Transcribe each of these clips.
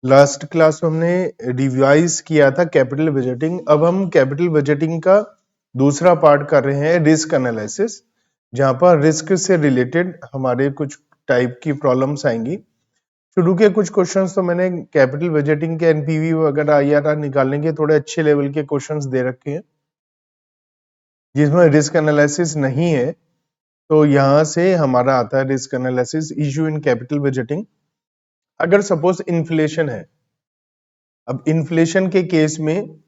Last class में हमने revise किया था कैपिटल बजटिंग। अब हम कैपिटल बजटिंग का दूसरा पार्ट कर रहे हैं, रिस्क एनालिसिस, जहां पर रिस्क से रिलेटेड हमारे कुछ टाइप की प्रॉब्लम्स आएंगी। शुरू के कुछ क्वेश्चंस तो मैंने कैपिटल बजटिंग के एनपीवी वगैरह आईआरआर निकालने के थोड़े अच्छे लेवल के क्वेश्चंस दे रखे हैं। जिसमें रिस्क एनालिसिस नहीं है तो यहां से हमारा आता है risk analysis issue in capital budgeting. अगर सपोज इन्फ्लेशन है, अब इन्फ्लेशन के केस में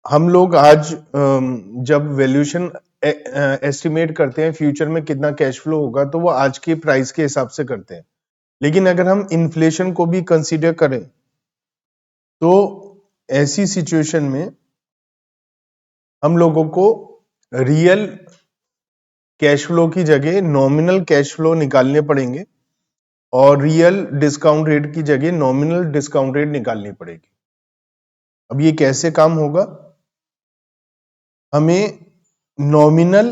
हम लोग आज जब वैल्यूएशन एस्टिमेट करते हैं फ्यूचर में कितना कैश फ्लो होगा, तो वो आज के प्राइस के हिसाब से करते हैं। लेकिन अगर हम इन्फ्लेशन को भी कंसीडर करें तो ऐसी सिचुएशन में हम लोगों को रियल कैश फ्लो की जगह नॉमिनल कैश फ्लो निकालने पड़ेंगे और रियल डिस्काउंट रेट की जगह नॉमिनल डिस्काउंट रेट निकालनी पड़ेगी। अब ये कैसे काम होगा? हमें नॉमिनल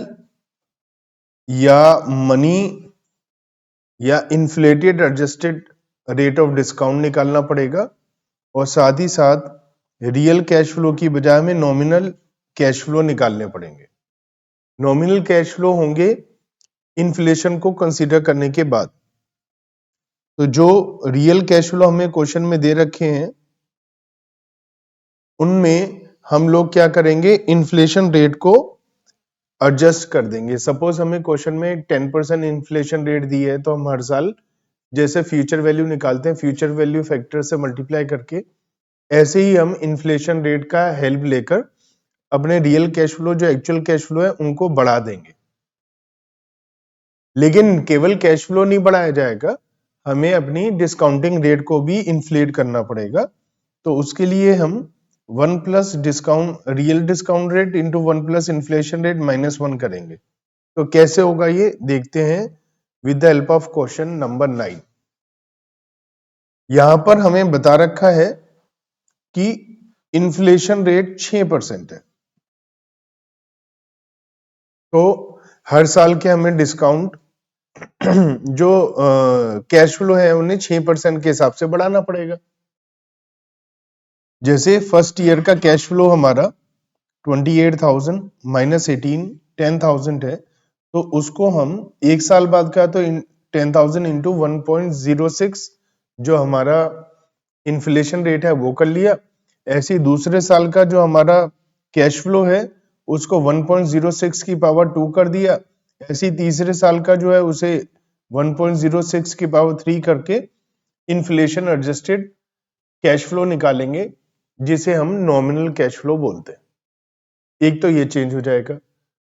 या मनी या inflated adjusted rate of discount निकालना पड़ेगा और साथ ही साथ रियल कैश फ्लो की बजाय में नॉमिनल कैश फ्लो निकालने पड़ेंगे। नॉमिनल कैश फ्लो होंगे इन्फ्लेशन को कंसीडर करने के बाद। तो जो रियल कैश फ्लो हमें क्वेश्चन में दे रखे हैं उनमें हम लोग क्या करेंगे, इन्फ्लेशन रेट को एडजस्ट कर देंगे। सपोज हमें क्वेश्चन में 10% इन्फ्लेशन रेट दी है तो हम हर साल जैसे फ्यूचर वैल्यू निकालते हैं फ्यूचर वैल्यू फैक्टर से मल्टीप्लाई करके, ऐसे ही हम इन्फ्लेशन रेट का हेल्प लेकर अपने रियल कैश फ्लो जो एक्चुअल कैश फ्लो है उनको बढ़ा देंगे। लेकिन केवल कैश फ्लो नहीं बढ़ाया जाएगा, हमें अपनी डिस्काउंटिंग रेट को भी इन्फ्लेट करना पड़ेगा। तो उसके लिए हम 1 plus discount real discount rate into 1 plus inflation rate -1 करेंगे। तो कैसे होगा ये देखते हैं with the help of question number 9। यहां पर हमें बता रखा है कि इन्फ्लेशन रेट 6% है, तो हर साल के हमें डिस्काउंट जो कैश फ्लो है उन्हें 6% के हिसाब से बढ़ाना पड़ेगा। जैसे फर्स्ट ईयर का कैश फ्लो हमारा 28,000 -18 10,000 है, तो उसको हम एक साल बाद का तो 10,000 इंटू 1.06 जो हमारा इन्फ्लेशन रेट है वो कर लिया। ऐसे ही दूसरे साल का जो हमारा कैश फ्लो है उसको 1.06 की पावर 2 कर दिया। ऐसे ही तीसरे साल का जो है उसे 1.06 की पावर 3 करके इन्फ्लेशन एडजस्टेड कैश फ्लो निकालेंगे, जिसे हम नॉमिनल कैश फ्लो बोलते हैं। एक तो ये चेंज हो जाएगा।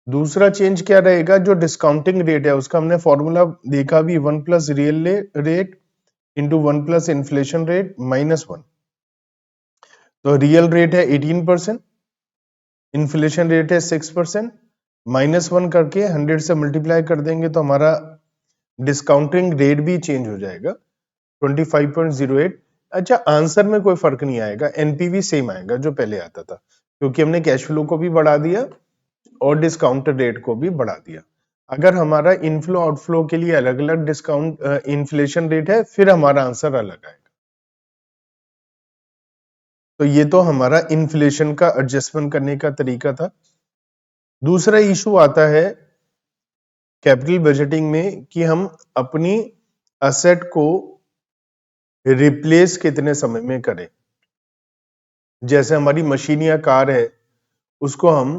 दूसरा चेंज क्या रहेगा, जो डिस्काउंटिंग रेट है उसका हमने फॉर्मूला देखा भी, 1 plus real rate into 1 plus inflation rate -1। तो रियल रेट है 18%, इन्फ्लेशन रेट है 6%, -1 करके 100 से मल्टीप्लाई कर देंगे तो हमारा डिस्काउंटिंग रेट भी चेंज हो जाएगा 25.08। अच्छा, आंसर में कोई फर्क नहीं आएगा, एनपीवी सेम आएगा जो पहले आता था, क्योंकि हमने कैश फ्लो को भी बढ़ा दिया और डिस्काउंट रेट को भी बढ़ा दिया। अगर हमारा इनफ्लो आउटफ्लो के लिए अलग अलग डिस्काउंट इन्फ्लेशन रेट है, फिर हमारा आंसर अलग आएगा। तो ये तो हमारा इन्फ्लेशन का एडजस्टमेंट करने का तरीका था। दूसरा इशू आता है कैपिटल बजटिंग में कि हम अपनी असेट को रिप्लेस कितने समय में करें। जैसे हमारी मशीन या कार है, उसको हम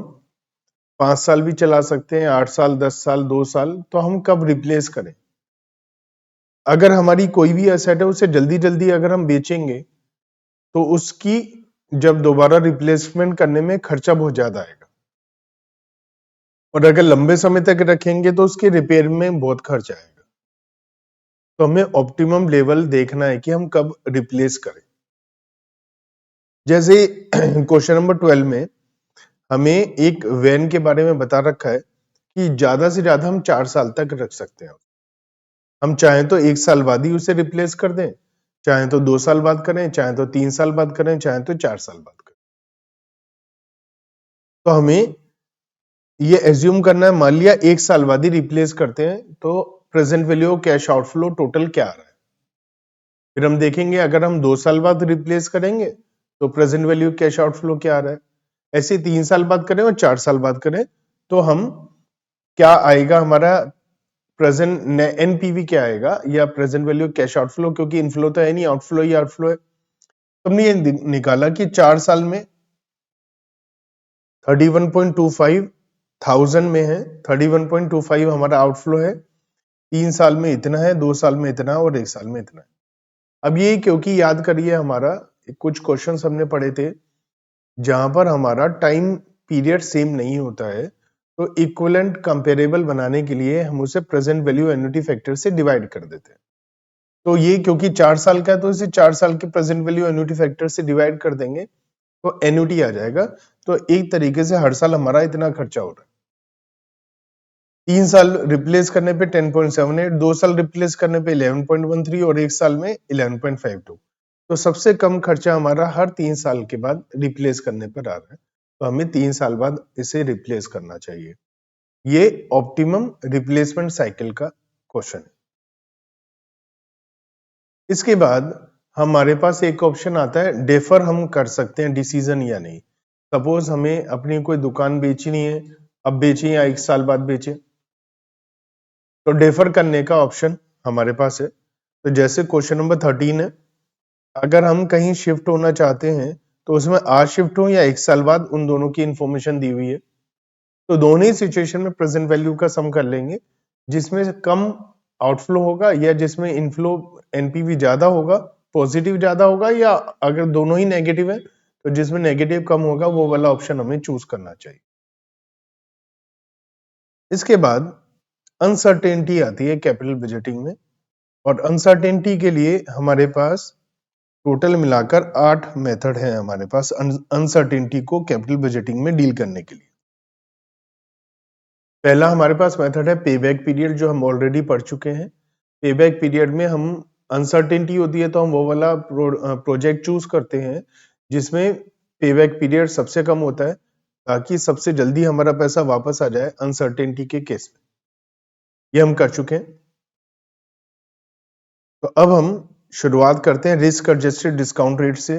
5 साल भी चला सकते हैं, 8 साल, 10 साल, 2 साल, तो हम कब रिप्लेस करें। अगर हमारी कोई भी एसेट है उसे जल्दी जल्दी अगर हम बेचेंगे तो उसकी जब दोबारा रिप्लेसमेंट करने में खर्चा बहुत ज्यादा आएगा, और अगर लंबे समय तक रखेंगे तो उसके रिपेयर में बहुत खर्च आएगा। तो हमें ऑप्टिमम लेवल देखना है कि हम कब रिप्लेस करें। जैसे क्वेश्चन नंबर 12 में हमें एक वैन के बारे में बता रखा है कि ज्यादा से ज्यादा हम 4 साल तक रख सकते हैं। हम चाहें तो 1 साल बाद ही उसे रिप्लेस कर दें, चाहें तो 2 साल बाद करें, चाहें तो 3 साल बाद करें, चाहें तो 4 साल बाद करें। तो हमें ये एज्यूम करना है, मान लिया 1 साल बाद ही रिप्लेस करते हैं, तो present value cash outflow total क्या आ रहा है। फिर हम देखेंगे अगर हम 2 साल बाद रिप्लेस करेंगे तो प्रेजेंट वैल्यू कैश आउटफ्लो क्या आ रहा है, ऐसे 3 साल बाद करें और 4 साल बाद करें तो हम क्या आएगा, हमारा प्रेजेंट एनपीवी क्या आएगा या प्रेजेंट वैल्यू कैश आउटफ्लो, क्योंकि इनफ्लो तो है नहीं, आउटफ्लो ही आउटफ्लो है। तो हमने ये निकाला कि 4 साल में 31.25 थाउजेंड में है, 31.25 हमारा आउटफ्लो है, 3 साल में इतना है, 2 साल में इतना और 1 साल में इतना है। अब ये क्योंकि याद करिए हमारा कुछ क्वेश्चंस हमने पढ़े थे जहां पर हमारा टाइम पीरियड सेम नहीं होता है, तो इक्विवेलेंट कंपेरेबल बनाने के लिए हम उसे प्रेजेंट वैल्यू एन्युटी फैक्टर से डिवाइड कर देते हैं। तो ये क्योंकि 4 साल का है तो इसे 4 साल के प्रेजेंट वैल्यू एन्युटी फैक्टर से डिवाइड कर देंगे तो एन्युटी आ जाएगा। तो एक तरीके से हर साल हमारा इतना खर्चा हो रहा है। 3 साल रिप्लेस करने पे 10.78, 2 साल रिप्लेस करने पे 11.13 और 1 साल में 11.52। तो सबसे कम खर्चा हमारा हर 3 साल के बाद रिप्लेस करने पर आ रहा है, तो हमें 3 साल बाद इसे रिप्लेस करना चाहिए। ये ऑप्टिमम रिप्लेसमेंट साइकिल का क्वेश्चन है। इसके बाद हमारे पास एक ऑप्शन आता है, डेफर हम कर सकते हैं डिसीजन या नहीं। सपोज हमें अपनी कोई दुकान बेचनी है, अब बेचें या 1 साल बाद बेचें, तो डेफर करने का ऑप्शन हमारे पास है। तो जैसे क्वेश्चन नंबर 13 है, अगर हम कहीं शिफ्ट होना चाहते हैं तो उसमें आज शिफ्ट हो या 1 साल बाद, उन दोनों की इंफॉर्मेशन दी हुई है। तो दोनों ही सिचुएशन में प्रेजेंट वैल्यू का सम कर लेंगे, जिसमें से कम आउटफ्लो होगा या जिसमें इनफ्लो एनपीवी ज्यादा होगा, पॉजिटिव ज्यादा होगा, या अगर दोनों ही नेगेटिव है तो जिसमें नेगेटिव कम होगा वो वाला ऑप्शन हमें चूज करना चाहिए। इसके बाद अनसर्टेनिटी आती है कैपिटल बजटिंग में, और अनसर्टेनिटी के लिए हमारे पास टोटल मिलाकर 8 मेथड है हमारे पास अनसर्टेनिटी को कैपिटल बजटिंग में डील करने के लिए। पहला हमारे पास मेथड है पेबैक पीरियड, जो हम ऑलरेडी पढ़ चुके हैं। पेबैक पीरियड में हम अनसर्टेनिटी होती है तो हम वो वाला प्रोजेक्ट चूज करते हैं जिसमें पेबैक पीरियड सबसे कम होता है, ताकि सबसे जल्दी हमारा पैसा वापस आ जाए अनसर्टेनिटी के केस में। ये हम कर चुके हैं। तो अब हम शुरुआत करते हैं रिस्क एडजस्टेड डिस्काउंट रेट से,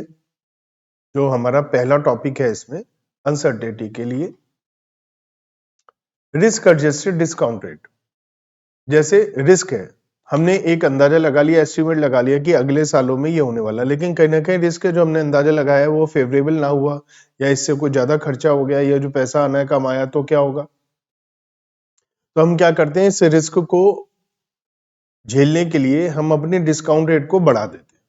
जो हमारा पहला टॉपिक है इसमें अनसर्टेनिटी के लिए। रिस्क एडजस्टेड डिस्काउंट रेट, जैसे रिस्क है, हमने एक अंदाजा लगा लिया, एस्टिमेट लगा लिया कि अगले सालों में ये होने वाला, लेकिन कहीं ना कहीं रिस्क है जो हमने अंदाजा लगाया है वो फेवरेबल ना हुआ, या इससे कोई ज्यादा खर्चा हो गया, या जो पैसा आना है कम आया, तो क्या होगा। तो हम क्या करते हैं, इस रिस्क को झेलने के लिए हम अपने डिस्काउंट रेट को बढ़ा देते हैं,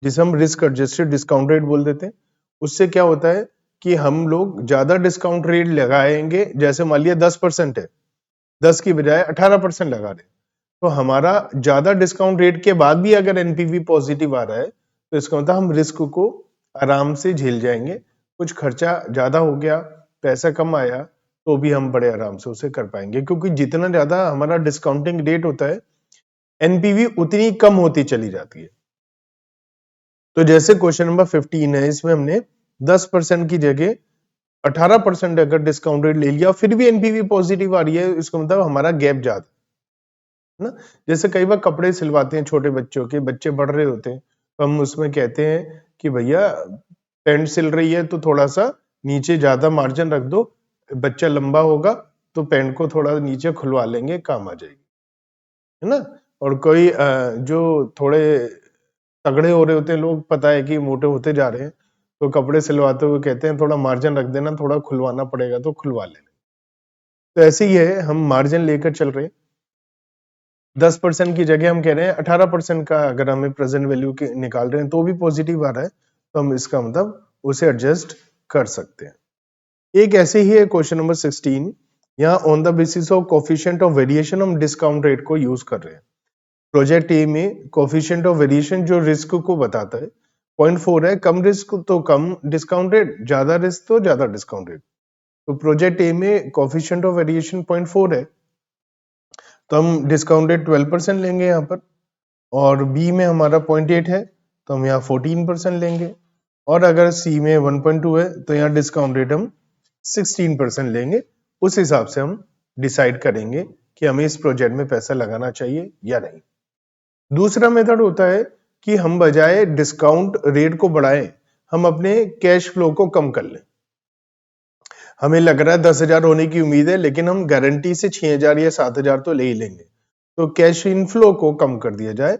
जिसे हम रिस्क एडजस्टेड डिस्काउंट रेट बोल देते हैं। उससे क्या होता है कि हम लोग ज्यादा डिस्काउंट रेट लगाएंगे, जैसे मान लिया 10% है, 10 की बजाय 18% लगा रहे, तो हमारा ज्यादा डिस्काउंट रेट के बाद भी अगर एनपीवी पॉजिटिव आ रहा है तो इसका मतलब हम रिस्क को आराम से झेल जाएंगे। कुछ खर्चा ज्यादा हो गया, पैसा कम आया, तो भी हम बड़े आराम से उसे कर पाएंगे, क्योंकि जितना ज्यादा हमारा डिस्काउंटिंग रेट होता है एनपीवी उतनी कम होती चली जाती है। तो जैसे क्वेश्चन नंबर 15 है, इसमें हमने 10% की जगह 18% अगर डिस्काउंट रेट ले लिया, फिर भी एनपीवी पॉजिटिव आ रही है, इसका मतलब हमारा गैप ज्यादा है ना। जैसे कई बार कपड़े सिलवाते हैं छोटे बच्चों के, बच्चे बढ़ रहे होते हैं, तो हम उसमें कहते हैं कि भैया पैंट सिल रही है तो थोड़ा सा नीचे ज्यादा मार्जिन रख दो, बच्चा लंबा होगा तो पैंट को थोड़ा नीचे खुलवा लेंगे, काम आ जाएगी, है ना। और कोई जो थोड़े तगड़े हो रहे होते हैं लोग, पता है कि मोटे होते जा रहे हैं, तो कपड़े सिलवाते हुए कहते हैं थोड़ा मार्जिन रख देना, थोड़ा खुलवाना पड़ेगा, तो खुलवा लेना। तो ऐसे ही है, हम मार्जिन लेकर चल रहे हैं। 10% की जगह हम कह रहे हैं 18% का, अगर हमें प्रेजेंट वैल्यू के निकाल रहे हैं तो भी पॉजिटिव आ रहा है, तो हम इसका मतलब उसे एडजस्ट कर सकते हैं। एक ऐसे ही है क्वेश्चन नंबर 16, यहाँ on the basis of coefficient of variation हम डिस्काउंट रेट को यूज कर रहे हैं। प्रोजेक्ट ए में कोफिशिएंट ऑफ वेरिएशन जो रिस्क को बताता है 0.4 है, कम रिस्क तो कम डिस्काउंट रेट, ज्यादा रिस्क तो ज्यादा डिस्काउंट रेट। तो प्रोजेक्ट ए में कोफिशिएंट ऑफ वेरिएशन 0.4 है, तो हम डिस्काउंट रेट 12% लेंगे यहाँ पर, और बी में हमारा 0.8 है तो हम यहाँ 14% लेंगे, और अगर सी में 1.2 है तो यहाँ डिस्काउंट रेट हम 16% लेंगे। उस हिसाब से हम डिसाइड करेंगे कि हमें इस प्रोजेक्ट में पैसा लगाना चाहिए या नहीं। दूसरा मेथड होता है कि हम बजाय डिस्काउंट रेट को बढ़ाएं, हम अपने कैश फ्लो को कम कर लें। हमें लग रहा है 10,000 होने की उम्मीद है, लेकिन हम गारंटी से 6,000 या 7,000 तो ले ही लेंगे। तो कैश इनफ्लो को कम कर दिया जाए,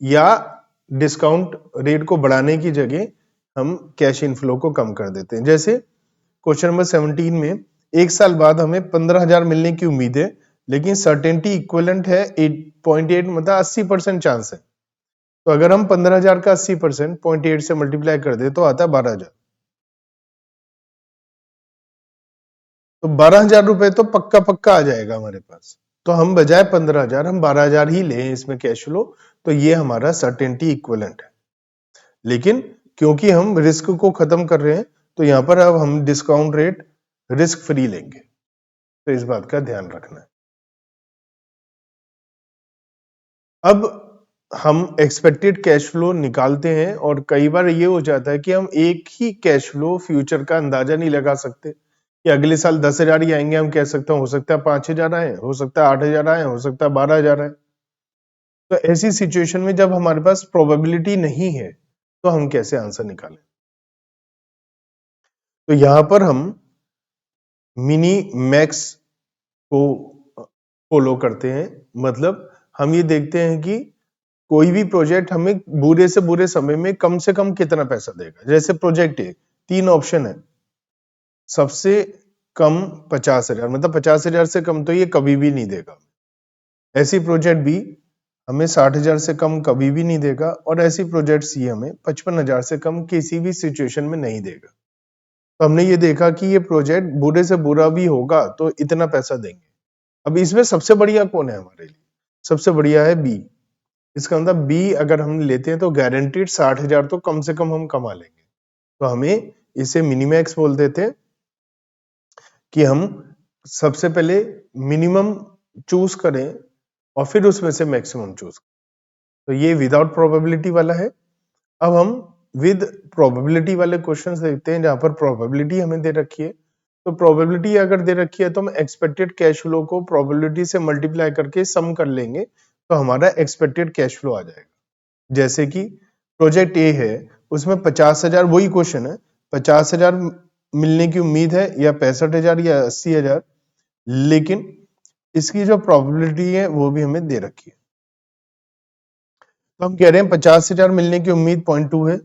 या डिस्काउंट रेट को बढ़ाने की जगह हम कैश इनफ्लो को कम कर देते हैं। जैसे क्वेश्चन नंबर 17 में 1 साल बाद हमें 15,000 मिलने की उम्मीद है, लेकिन सर्टेनिटी इक्विवेलेंट है 8.8, मतलब 80% चांस है। तो अगर हम 15,000 का 80% 0.8 से मल्टीप्लाई कर दे तो आता है 12,000। तो 12,000 रुपए तो पक्का पक्का आ जाएगा हमारे पास। तो हम बजाय 15,000 हम 12,000 ही लें इसमें कैश फ्लो, तो ये हमारा सर्टेनिटी इक्विवेलेंट है। लेकिन क्योंकि हम रिस्क को खत्म कर रहे हैं, तो यहां पर अब हम डिस्काउंट रेट रिस्क फ्री लेंगे। तो इस बात का ध्यान रखना है। अब हम एक्सपेक्टेड कैश फ्लो निकालते हैं, और कई बार ये हो जाता है कि हम एक ही कैश फ्लो फ्यूचर का अंदाजा नहीं लगा सकते कि अगले साल 10,000 ही आएंगे। हम कह सकते हैं हो सकता है 5,000 आए, हो सकता है 8,000 आए, हो सकता है 12,000 आए। तो ऐसी सिचुएशन में जब हमारे पास प्रोबेबिलिटी नहीं है, तो हम कैसे आंसर निकालें? तो यहां पर हम मिनी मैक्स को फॉलो करते हैं। मतलब हम ये देखते हैं कि कोई भी प्रोजेक्ट हमें बुरे से बुरे समय में कम से कम कितना पैसा देगा। जैसे प्रोजेक्ट ए, 3 ऑप्शन है। सबसे कम 50,000, मतलब 50,000 से कम तो ये कभी भी नहीं देगा। ऐसी प्रोजेक्ट बी हमें 60,000 से कम कभी भी नहीं देगा, और ऐसी प्रोजेक्ट सी हमें 55,000 से कम किसी भी सिचुएशन में नहीं देगा। तो हमने ये देखा कि ये प्रोजेक्ट बुरे से बुरा भी होगा तो इतना पैसा देंगे। अब इसमें सबसे बढ़िया कौन है हमारे लिए? सबसे बढ़िया है बी। इसका मतलब बी अगर हम लेते हैं तो गारंटीड 60,000 तो कम से कम हम कमा लेंगे। तो हमें इसे मिनिमैक्स बोल देते हैं कि हम सबसे पहले मिनिमम चूज करें और फिर उसमें से मैक्सिमम चूज करें। तो ये विदाउट प्रोबेबिलिटी वाला है। अब हम विद प्रोबेबिलिटी वाले क्वेश्चंस देखते हैं, जहां पर प्रोबेबिलिटी हमें दे रखी है। तो प्रोबेबिलिटी अगर दे रखी है तो हम एक्सपेक्टेड कैश फ्लो को प्रोबेबिलिटी से मल्टीप्लाई करके सम कर लेंगे, तो हमारा एक्सपेक्टेड कैश फ्लो आ जाएगा। जैसे कि प्रोजेक्ट ए है, उसमें 50,000, वही क्वेश्चन है, 50,000 मिलने की उम्मीद है, या 65,000 या 80,000, लेकिन इसकी जो प्रोबेबिलिटी है वो भी हमें दे रखी है। तो हम कह रहे हैं 50,000 मिलने की उम्मीद 0.2 है,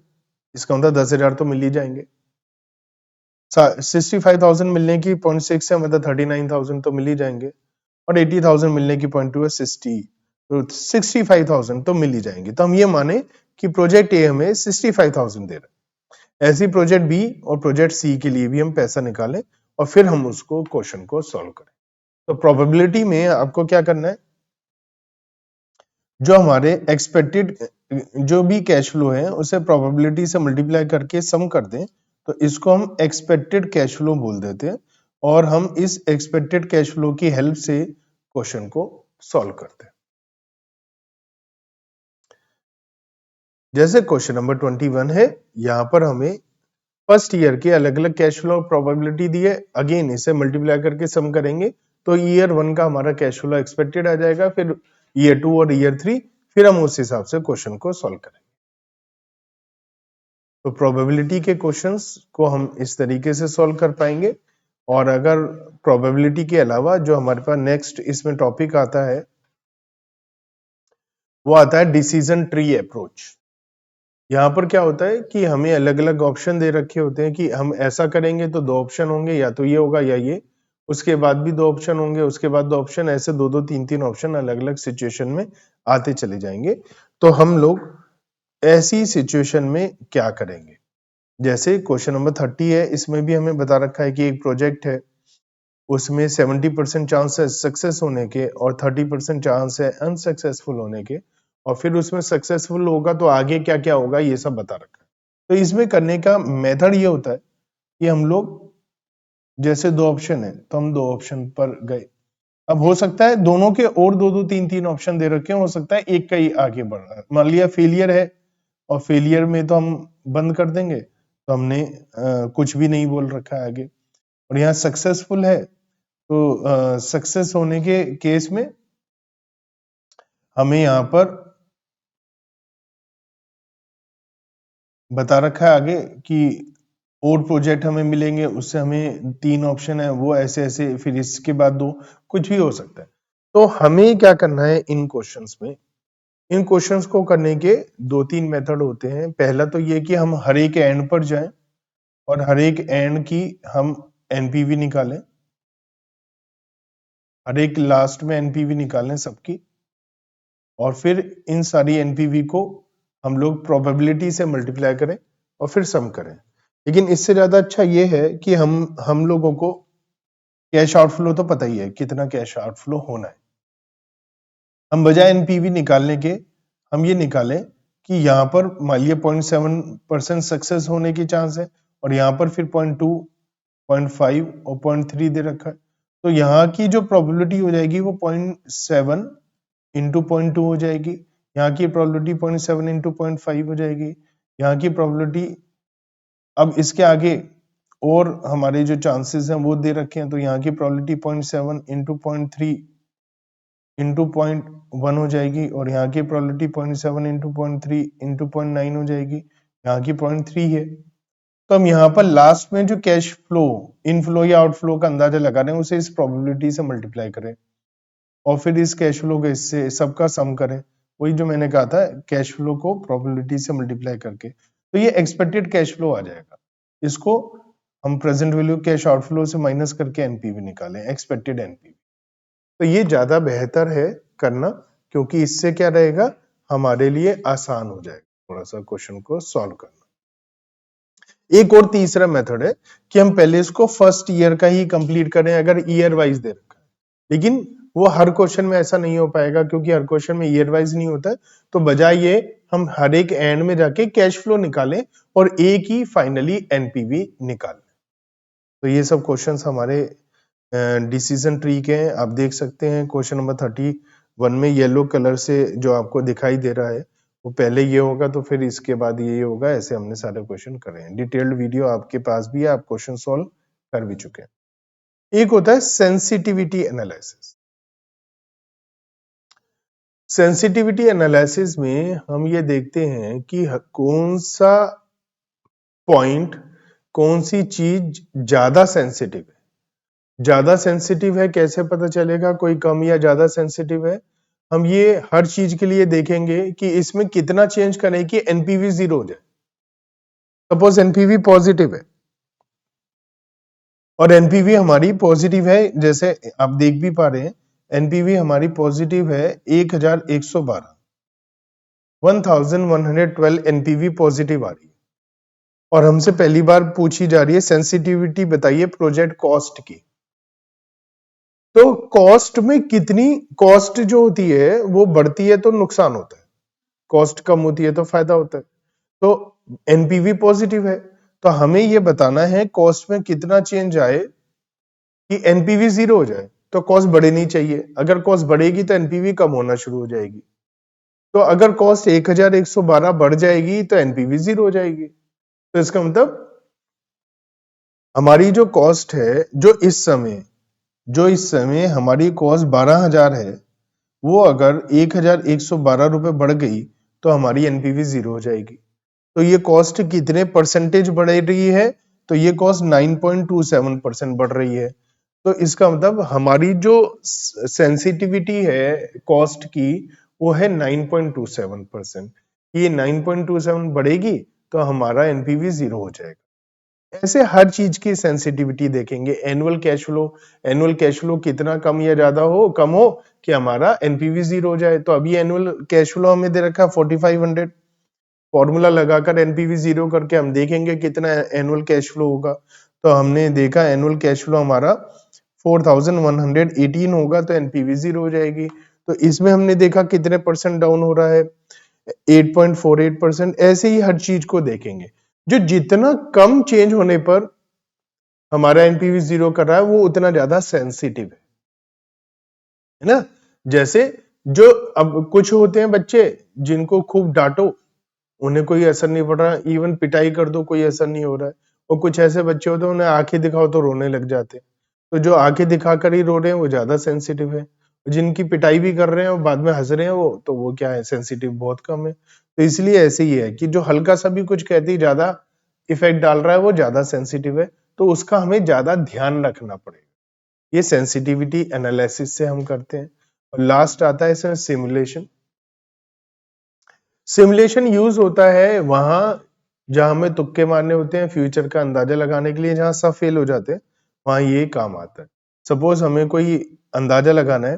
इसका मतलब 10,000 तो मिल ही जाएंगे। 65,000 मिलने की 0.6 है, मतलब 39,000 तो मिल ही जाएंगे। और 80,000 मिलने की 0.2 है, 60, तो 65,000 तो मिल ही जाएंगे। तो हम ये माने कि प्रोजेक्ट ए हमें 65,000 दे रहा है। ऐसी प्रोजेक्ट बी और प्रोजेक्ट सी के लिए भी हम पैसा निकालें और फिर हम उसको क्वेश्चन को सॉल्व करें। तो प्रोबेबिलिटी में आपको क्या करना है, जो हमारे एक्सपेक्टेड जो भी कैश फ्लो है उसे प्रोबेबिलिटी से मल्टीप्लाई करके सम कर दें, तो इसको हम एक्सपेक्टेड कैश फ्लो बोल देते हैं, और हम इस एक्सपेक्टेड कैश फ्लो की हेल्प से क्वेश्चन को सॉल्व करते हैं। जैसे क्वेश्चन नंबर 21 है, यहां पर हमें फर्स्ट ईयर के अलग अलग कैश फ्लो प्रोबेबिलिटी दी है। अगेन इसे मल्टीप्लाई करके सम करेंगे तो ईयर 1 का हमारा कैश फ्लो एक्सपेक्टेड आ जाएगा, फिर ईयर 2 और ईयर 3, फिर हम उस हिसाब से क्वेश्चन को सॉल्व करेंगे। तो प्रोबेबिलिटी के क्वेश्चंस को हम इस तरीके से सॉल्व कर पाएंगे। और अगर प्रोबेबिलिटी के अलावा जो हमारे पास नेक्स्ट इसमें टॉपिक आता है, वो आता है डिसीजन ट्री अप्रोच। यहाँ पर क्या होता है कि हमें अलग अलग ऑप्शन दे रखे होते हैं कि हम ऐसा करेंगे तो 2 ऑप्शन होंगे, या तो ये होगा या ये, उसके बाद भी 2 ऑप्शन होंगे, उसके बाद 2 ऑप्शन, ऐसे 2-2 3-3 ऑप्शन अलग अलग सिचुएशन में आते चले जाएंगे। तो हम लोग ऐसी सिचुएशन में क्या करेंगे? जैसे क्वेश्चन नंबर 30 है, इसमें भी हमें बता रखा है कि एक प्रोजेक्ट है, उसमें 70% चांस है सक्सेस होने के और 30% चांस है अनसक्सेसफुल होने के, और फिर उसमें सक्सेसफुल होगा तो आगे क्या क्या होगा ये सब बता रखा है। तो इसमें करने का मेथड ये होता है कि हम लोग, जैसे 2 ऑप्शन है तो हम 2 ऑप्शन पर गए। अब हो सकता है दोनों के और 2-2 3-3 ऑप्शन दे रखे हो सकता है एक का ही आगे बढ़ रहा है। मान लिया फेलियर है, और फेलियर में तो हम बंद कर देंगे, तो हमने कुछ भी नहीं बोल रखा है आगे। और यहाँ सक्सेसफुल है, तो सक्सेस होने के केस में हमें यहाँ पर बता रखा है आगे कि और प्रोजेक्ट हमें मिलेंगे, उससे हमें 3 ऑप्शन है, वो ऐसे ऐसे, फिर इसके बाद 2, कुछ भी हो सकता है। तो हमें क्या करना है इन क्वेश्चंस में, इन क्वेश्चंस को करने के 2-3 मेथड होते हैं। पहला तो ये कि हम हर एक एंड पर जाएं और हर एक एंड की हम एनपीवी निकालें, हर एक लास्ट में एनपीवी निकालें सबकी, और फिर इन सारी एनपीवी को हम लोग प्रोबेबिलिटी से मल्टीप्लाई करें और फिर सम करें। लेकिन इससे ज्यादा अच्छा ये है कि हम लोगों को कैश आउटफ्लो तो पता ही है कितना कैश आउटफ्लो होना है। हम बजाय एनपीवी निकालने के हम ये निकालें कि यहाँ पर मान लिया 0.7% सक्सेस होने की चांस है, और यहाँ पर फिर 0.2, 0.5 और 0.3 दे रखा है। तो यहाँ की जो प्रोबेबिलिटी हो जाएगी वो 0.7 इंटू 0.2 हो जाएगी, यहाँ की प्रोबेबिलिटी 0.7 इंटू 0.5 हो जाएगी, यहाँ की प्रोबेबिलिटी, अब इसके आगे और हमारे जो चांसेस हैं वो दे रखे हैं, तो यहाँ की प्रोबेबिलिटी 0.7 इंटू 0.3 इंटू 0.1 हो जाएगी, और यहाँ की प्रोबेबिलिटी 0.7 इंटू 0.3 इंटू 0.9 हो जाएगी, यहाँ की 0.3 है। तो हम यहाँ पर लास्ट में जो कैश फ्लो, इनफ्लो या आउटफ्लो का अंदाजा लगा रहे हैं उसे इस प्रोबेबिलिटी से मल्टीप्लाई करें और फिर इस कैश फ्लो को इससे सबका सम करें। वही जो मैंने कहा था, कैश फ्लो को प्रोबेबिलिटी से मल्टीप्लाई करके, तो ये एक्सपेक्टेड कैश फ्लो आ जाएगा। इसको हम प्रेजेंट वैल्यू कैश आउटफ्लो से माइनस करके एनपीवी निकालें, एक्सपेक्टेड एनपीवी। तो ये ज्यादा बेहतर है करना, क्योंकि इससे क्या रहेगा, हमारे लिए आसान हो जाएगा थोड़ा सा क्वेश्चन को सॉल्व करना। एक और तीसरा मेथड है कि हम पहले इसको फर्स्ट ईयर का ही कंप्लीट करें अगर ईयर वाइज दे रखा है, लेकिन वो हर क्वेश्चन में ऐसा नहीं हो पाएगा क्योंकि हर क्वेश्चन में ईयर वाइज नहीं होता है। तो बजाय ये हम हर एक एंड में जाके कैश फ्लो निकालें और एक ही फाइनली एनपीवी निकालें। तो ये सब क्वेश्चंस हमारे डिसीजन ट्री के हैं। आप देख सकते हैं क्वेश्चन नंबर 31 में येलो कलर से जो आपको दिखाई दे रहा है वो पहले ये होगा तो फिर इसके बाद ये होगा, ऐसे हमने सारे क्वेश्चन करे हैं। डिटेल्ड वीडियो आपके पास भी है, आप क्वेश्चन सॉल्व कर भी चुके हैं। एक होता है सेंसिटिविटी एनालिसिस। सेंसिटिविटी एनालिसिस में हम ये देखते हैं कि कौन सा पॉइंट, कौन सी चीज ज्यादा सेंसिटिव है। ज्यादा सेंसिटिव है कैसे पता चलेगा कोई कम या ज्यादा सेंसिटिव है? हम ये हर चीज के लिए देखेंगे कि इसमें कितना चेंज करें कि एनपीवी 0 हो जाए। सपोज एनपीवी पॉजिटिव है और एनपीवी हमारी पॉजिटिव है, जैसे आप देख भी पा रहे हैं एनपीवी हमारी पॉजिटिव है 1112, 1112 एनपीवी पॉजिटिव आ रही है, और हमसे पहली बार पूछी जा रही है सेंसिटिविटी बताइए प्रोजेक्ट कॉस्ट की। तो कॉस्ट में कितनी, कॉस्ट जो होती है वो बढ़ती है तो नुकसान होता है, कॉस्ट कम होती है तो फायदा होता है। तो एनपीवी पॉजिटिव है, तो हमें ये बताना है कॉस्ट में कितना चेंज आए कि एनपीवी 0 हो जाए। तो कॉस्ट बढ़नी चाहिए, अगर कॉस्ट बढ़ेगी तो एनपीवी कम होना शुरू हो जाएगी। तो अगर कॉस्ट 1112 बढ़ जाएगी तो एनपीवी 0 हो जाएगी। तो इसका मतलब हमारी जो कॉस्ट है, जो इस समय हमारी कॉस्ट 12,000 है, वो अगर 1112 रुपए बढ़ गई तो हमारी एनपीवी 0 हो जाएगी। तो ये कॉस्ट कितने परसेंटेज बढ़ रही है? तो ये कॉस्ट 9.27% बढ़ रही है। तो इसका मतलब हमारी जो सेंसिटिविटी है कॉस्ट की वो है 9.27%। ये 9.27 बढ़ेगी तो हमारा एनपीवी 0 हो जाएगा। ऐसे हर चीज की सेंसिटिविटी देखेंगे। एनुअल कैश फ्लो कितना कम या ज्यादा हो, कम हो कि हमारा एनपीवी 0 हो जाए। तो अभी एनुअल कैश फ्लो हमें दे रखा है 4500, फॉर्मूला लगाकर एनपीवी 0 करके हम देखेंगे कितना एनुअल कैश फ्लो होगा। तो हमने देखा एनुअल कैश फ्लो हमारा 4118 होगा तो एनपीवी 0 हो जाएगी। तो इसमें हमने देखा कितने परसेंट डाउन हो रहा है, 8.48%। ऐसे ही हर चीज को देखेंगे, जो जितना कम चेंज होने पर हमारा एनपीवी 0 कर रहा है वो उतना ज्यादा सेंसिटिव है ना। जैसे जो अब कुछ होते हैं बच्चे जिनको खूब डांटो उन्हें कोई असर नहीं पड़ रहा, इवन पिटाई कर दो कोई असर नहीं हो रहा है, और कुछ ऐसे बच्चे होते हैं उन्हें आंखें दिखाओ तो रोने लग जाते हैं। तो जो आंखें दिखाकर ही रो रहे हैं वो ज्यादा सेंसिटिव है, जिनकी पिटाई भी कर रहे हैं और बाद में हंस रहे हैं वो क्या है, सेंसिटिव बहुत कम है। तो इसलिए ऐसे ही है कि जो हल्का सा भी कुछ कहते ही ज्यादा इफेक्ट डाल रहा है वो ज्यादा सेंसिटिव है, तो उसका हमें ज्यादा ध्यान रखना पड़ेगा। ये सेंसिटिविटी एनालिसिस से हम करते हैं। और लास्ट आता है इसमें सिमुलेशन। सिमुलेशन यूज होता है वहां जहां हमें तुक्के मारने होते हैं, फ्यूचर का अंदाजा लगाने के लिए, जहां सब फेल हो जाते हैं वहां ये काम आता है। सपोज हमें कोई अंदाजा लगाना है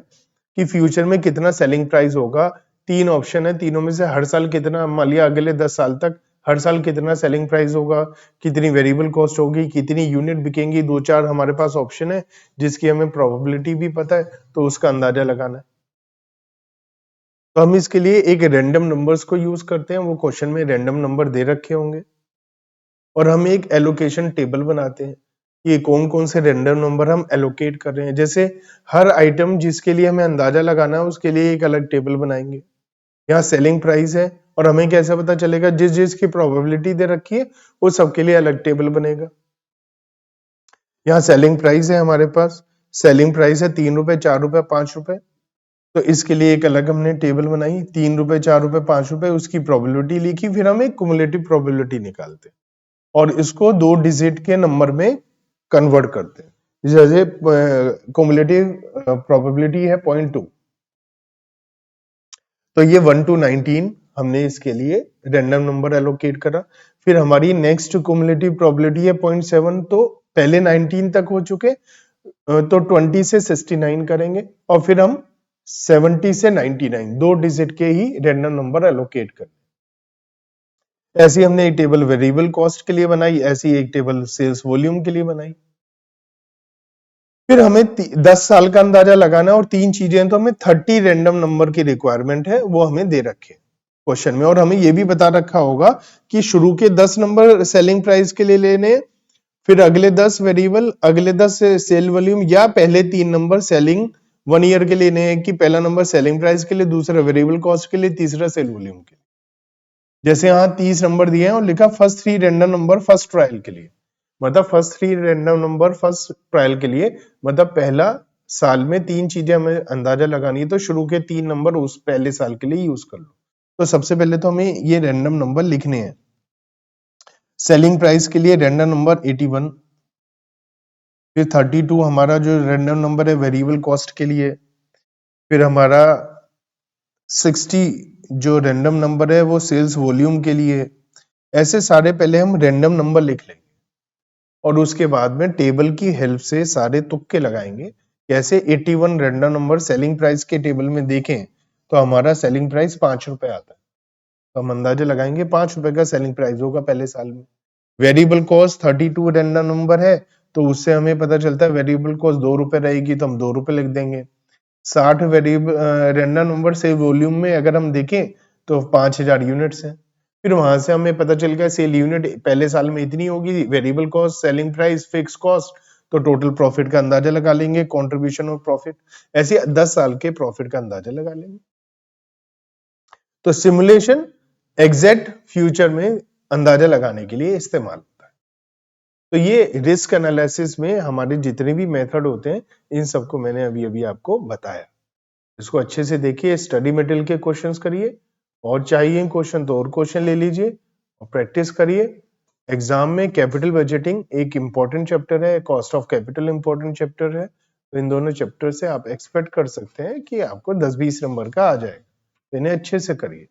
कि फ्यूचर में कितना सेलिंग प्राइस होगा। 3 ऑप्शन है, तीनों में से हर साल कितना, मान लिया अगले 10 साल तक हर साल कितना सेलिंग प्राइस होगा, कितनी वेरिएबल कॉस्ट होगी, कितनी यूनिट बिकेंगी, 2-4 हमारे पास ऑप्शन है जिसकी हमें प्रोबेबिलिटी भी पता है, तो उसका अंदाजा लगाना है। तो हम इसके लिए एक रैंडम नंबर्स को यूज करते हैं, वो क्वेश्चन में रैंडम नंबर दे रखे होंगे और हम एक एलोकेशन टेबल बनाते हैं। ये कौन कौन से रैंडम नंबर हम एलोकेट कर रहे हैं, जैसे हर आइटम जिसके लिए हमें अंदाजा लगाना है उसके लिए एक अलग टेबल बनाएंगे। यहाँ सेलिंग प्राइस है और हमें कैसे पता चलेगा, जिस जिस की प्रोबेबिलिटी दे रखी है वो सबके लिए अलग टेबल बनेगा। यहाँ सेलिंग प्राइस है हमारे पास, सेलिंग प्राइस है 3 रुपए, 4 रुपए, 5 रुपए, तो इसके लिए एक अलग हमने टेबल बनाई। 3 रुपए, 4 रुपए, 5 रुपए, उसकी प्रोबेबिलिटी लिखी, फिर हम एक कुमुलेटिव प्रोबेबिलिटी निकालते हैं और इसको 2 डिजिट के नंबर में कन्वर्ट करते हैं। जैसे कुमुलेटिव प्रोबेबिलिटी है 0.2, तो ये 1 to 19 हमने इसके लिए रैंडम नंबर एलोकेट करा। फिर हमारी नेक्स्ट कुमुलेटिव प्रोबेबिलिटी है 0.7, तो पहले 19 तक हो चुके, तो 20 से 69 करेंगे और फिर हम 70 से 99 2 डिजिट के ही रैंडम नंबर एलोकेट करें। ऐसी हमने एक टेबल वेरिएबल कॉस्ट के लिए बनाई, ऐसी एक टेबल सेल्स वॉल्यूम के लिए बनाई। फिर हमें 10 साल का अंदाजा लगाना है और 3 चीजें, तो हमें 30 रैंडम नंबर की रिक्वायरमेंट है, वो हमें दे रखे क्वेश्चन में। और हमें यह भी बता रखा होगा कि शुरू के 10 नंबर सेलिंग प्राइस के लिए लेने, फिर अगले 10 वेरिएबल, अगले 10 सेल वॉल्यूम, या पहले 3 नंबर सेलिंग 1 ईयर के लिए लेने कि पहला नंबर सेलिंग प्राइस के लिए, दूसरा वेरिएबल कॉस्ट के लिए, तीसरा सेल वॉल्यूम के लिए। जैसे यहाँ 30 नंबर दिए हैं और लिखा first 3 random number first trial के लिए, मतलब first 3 random number first trial के लिए, मतलब पहला साल में 3 चीजें हमें अंदाजा लगानी है, तो शुरू के 3 नंबर उस पहले साल के लिए यूज कर लो। तो सबसे पहले तो हमें ये रैंडम नंबर लिखने हैं। सेलिंग प्राइस के लिए रैंडम नंबर 81, फिर 32 हमारा जो रैंडम नंबर है वेरिएबल कॉस्ट के लिए, फिर हमारा 60 जो रैंडम नंबर है वो सेल्स वॉल्यूम के लिए। ऐसे सारे पहले हम रैंडम नंबर लिख लेंगे और उसके बाद में टेबल की हेल्प से सारे तुक्के लगाएंगे। कैसे, 81 रैंडम नंबर सेलिंग प्राइस के टेबल में देखें तो हमारा सेलिंग प्राइस 5 रुपए आता है, तो हम अंदाजा लगाएंगे 5 रुपए का सेलिंग प्राइस होगा पहले साल में। वेरिएबल कॉस्ट 32 रैंडम नंबर है, तो उससे हमें पता चलता है वेरिएबल कॉस्ट 2 रुपए रहेगी, तो हम 2 रुपए लिख देंगे। 60 वेरिएबल रैंडम नंबर से वॉल्यूम में अगर हम देखें तो 5000 यूनिट्स हैं। फिर वहां से हमें पता चल गया सेल यूनिट पहले साल में इतनी होगी, variable cost, selling price, fix cost, तो टोटल प्रॉफिट का अंदाजा लगा लेंगे, कंट्रीब्यूशन ऑफ प्रॉफिट, ऐसे 10 साल के प्रॉफिट का अंदाजा लगा लेंगे। तो सिमुलेशन एग्जैक्ट फ्यूचर में अंदाजा लगाने के लिए इस्तेमाल होता है। तो ये रिस्क एनालिसिस में हमारे जितने भी मेथड होते हैं, इन सबको मैंने अभी अभी आपको बताया। इसको अच्छे से देखिए, स्टडी मटेरियल के क्वेश्चंस करिए, और चाहिए क्वेश्चन तो और क्वेश्चन ले लीजिए और प्रैक्टिस करिए। एग्जाम में कैपिटल बजटिंग एक इंपॉर्टेंट चैप्टर है, cost of capital important chapter है, तो इन दोनों चैप्टर से आप एक्सपेक्ट कर सकते हैं कि आपको 10-20 नंबर का आ जाएगा, तो इन्हें अच्छे से करिए।